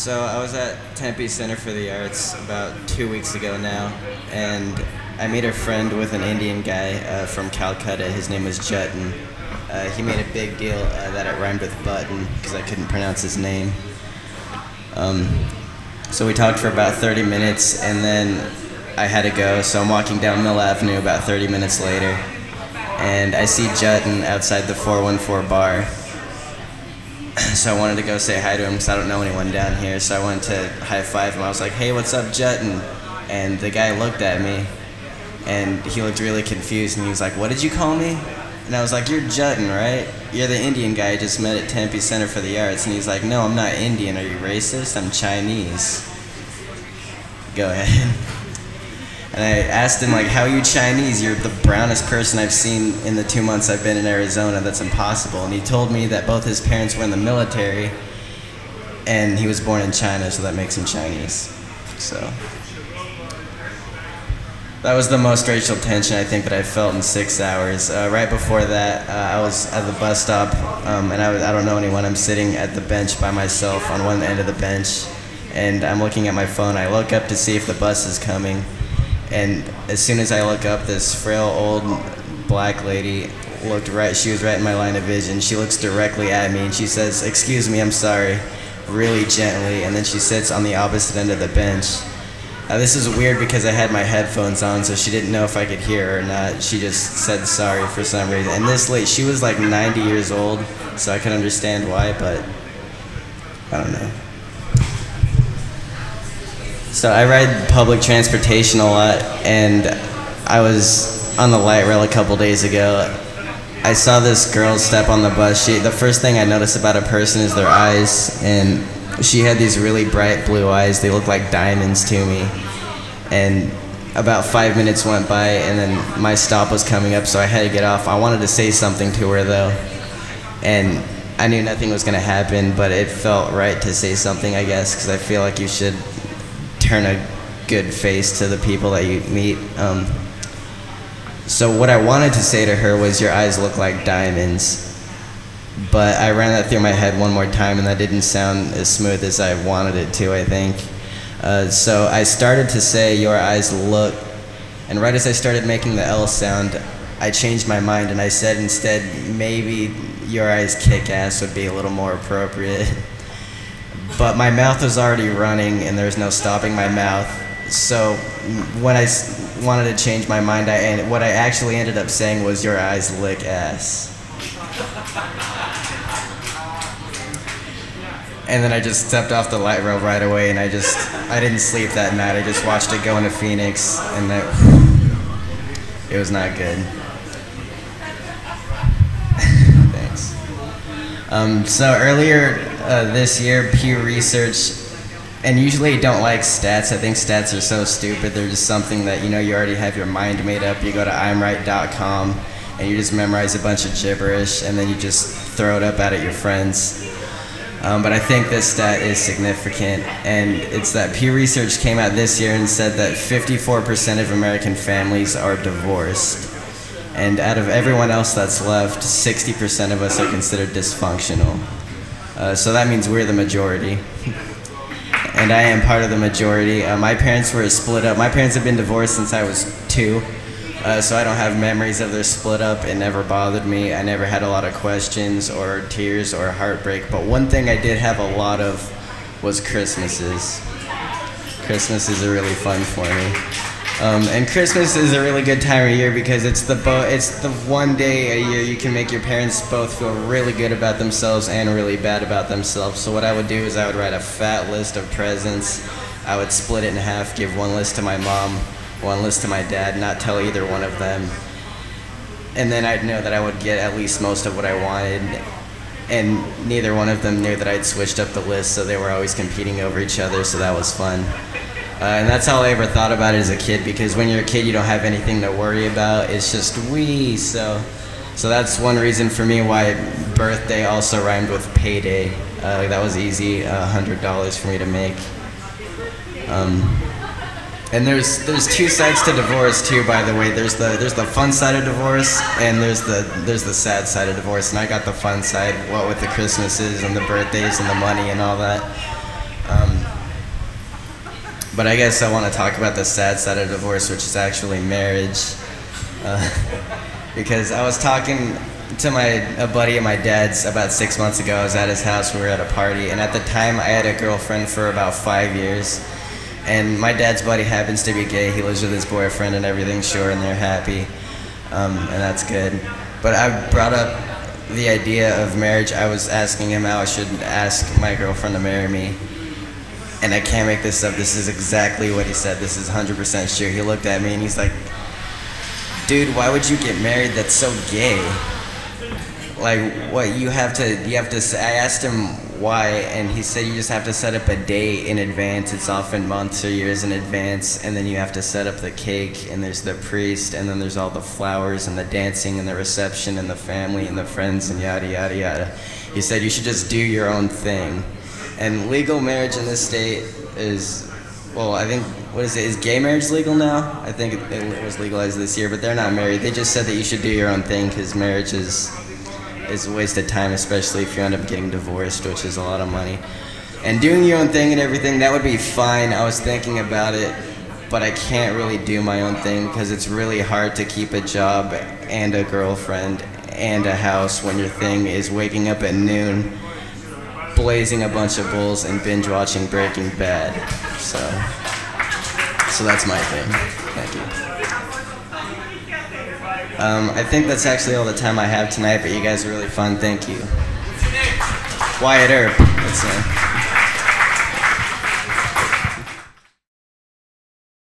So I was at Tempe Center for the Arts about 2 weeks ago now, and I made a friend with an Indian guy from Calcutta. His name was Chapman. He made a big deal that it rhymed with button because I couldn't pronounce his name. So we talked for about 30 minutes, and then I had to go. So I'm walking down Mill Avenue about 30 minutes later, and I see Chapman outside the 414 bar. So I wanted to go say hi to him because I don't know anyone down here. So I went to high five him. I was like, "Hey, what's up, Chapman?" And the guy looked at me, and he looked really confused, and he was like, "What did you call me?" And I was like, "You're Chapman, right? You're the Indian guy I just met at Tempe Center for the Arts." And he's like, "No, I'm not Indian. Are you racist? I'm Chinese." Go ahead. And I asked him, like, "How are you Chinese? You're the brownest person I've seen in the 2 months I've been in Arizona. That's impossible." And he told me that both his parents were in the military, and he was born in China, so that makes him Chinese. So that was the most racial tension I think that I felt in 6 hours. Right before that, I was at the bus stop, and I don't know anyone. I'm sitting at the bench by myself on one end of the bench, and I'm looking at my phone. I look up to see if the bus is coming. And as soon as I look up, this frail old black lady looked right, she was right in my line of vision. She looks directly at me and she says, "Excuse me, I'm sorry," really gently, and then she sits on the opposite end of the bench. This is weird because I had my headphones on, so she didn't know if I could hear her or not. She just said sorry for some reason. And this lady, she was like 90 years old, so I can understand why, but I don't know. So I ride public transportation a lot, and I was on the light rail a couple days ago. I saw this girl step on the bus. The first thing I notice about a person is their eyes, and she had these really bright blue eyes. They looked like diamonds to me. And about 5 minutes went by, and then my stop was coming up, so I had to get off. I wanted to say something to her, though, and I knew nothing was going to happen, but it felt right to say something, I guess, because I feel like you should turn a good face to the people that you meet. So what I wanted to say to her was, "Your eyes look like diamonds." But I ran that through my head one more time, and that didn't sound as smooth as I wanted it to, I think. So I started to say, "Your eyes look," and right as I started making the L sound, I changed my mind and I said instead, "Maybe your eyes kick ass" would be a little more appropriate. But my mouth was already running and there was no stopping my mouth. So when I wanted to change my mind, what I actually ended up saying was, "Your eyes lick ass." And then I just stepped off the light rail right away, and I didn't sleep that night. I just watched it go into Phoenix, and it was not good. Thanks. So earlier this year, Pew Research, and usually I don't like stats. I think stats are so stupid. They're just something that, you already have your mind made up. You go to imright.com, and you just memorize a bunch of gibberish, and then you just throw it up at your friends. But I think this stat is significant, and it's that Pew Research came out this year and said that 54% of American families are divorced. And out of everyone else that's left, 60% of us are considered dysfunctional. So that means we're the majority. And I am part of the majority. My parents were split up. My parents have been divorced since I was 2. So I don't have memories of their split up. It never bothered me. I never had a lot of questions or tears or heartbreak. But one thing I did have a lot of was Christmases. Christmases are really fun for me. And Christmas is a really good time of year because it's the one day a year you can make your parents both feel really good about themselves and really bad about themselves. So what I would do is I would write a fat list of presents. I would split it in half, give one list to my mom, one list to my dad, not tell either one of them. And then I'd know that I would get at least most of what I wanted. And neither one of them knew that I'd switched up the list, so they were always competing over each other, so that was fun. And that's all I ever thought about it as a kid, because when you're a kid, you don't have anything to worry about. It's just wee. So that's one reason for me why birthday also rhymed with payday. That was easy, $100 for me to make. And there's two sides to divorce too, by the way. There's the fun side of divorce, and there's the sad side of divorce. And I got the fun side, what with the Christmases and the birthdays and the money and all that. But I guess I want to talk about the sad side of divorce, which is actually marriage. Because I was talking to a buddy of my dad's about 6 months ago. I was at his house, we were at a party, and at the time I had a girlfriend for about 5 years. And my dad's buddy happens to be gay. He lives with his boyfriend and everything's sure, and they're happy. And that's good. But I brought up the idea of marriage. I was asking him how I should ask my girlfriend to marry me. And I can't make this up. This is exactly what he said. This is 100% true. He looked at me and he's like, dude, why would you get married? That's so gay. Like, what, you have to, I asked him why, and he said you just have to set up a date in advance. It's often months or years in advance, and then you have to set up the cake, and there's the priest, and then there's all the flowers, and the dancing, and the reception, and the family, and the friends, and yada, yada, yada. He said you should just do your own thing. And legal marriage in this state is, well, I think, what is it, is gay marriage legal now? I think it was legalized this year, but they're not married. They just said that you should do your own thing because marriage is a waste of time, especially if you end up getting divorced, which is a lot of money. And doing your own thing and everything, that would be fine. I was thinking about it, but I can't really do my own thing because it's really hard to keep a job and a girlfriend and a house when your thing is waking up at noon, blazing a bunch of bulls and binge watching Breaking Bad. So that's my thing. Thank you. I think that's actually all the time I have tonight, but you guys are really fun. Thank you. Wyatt Earp. That's it.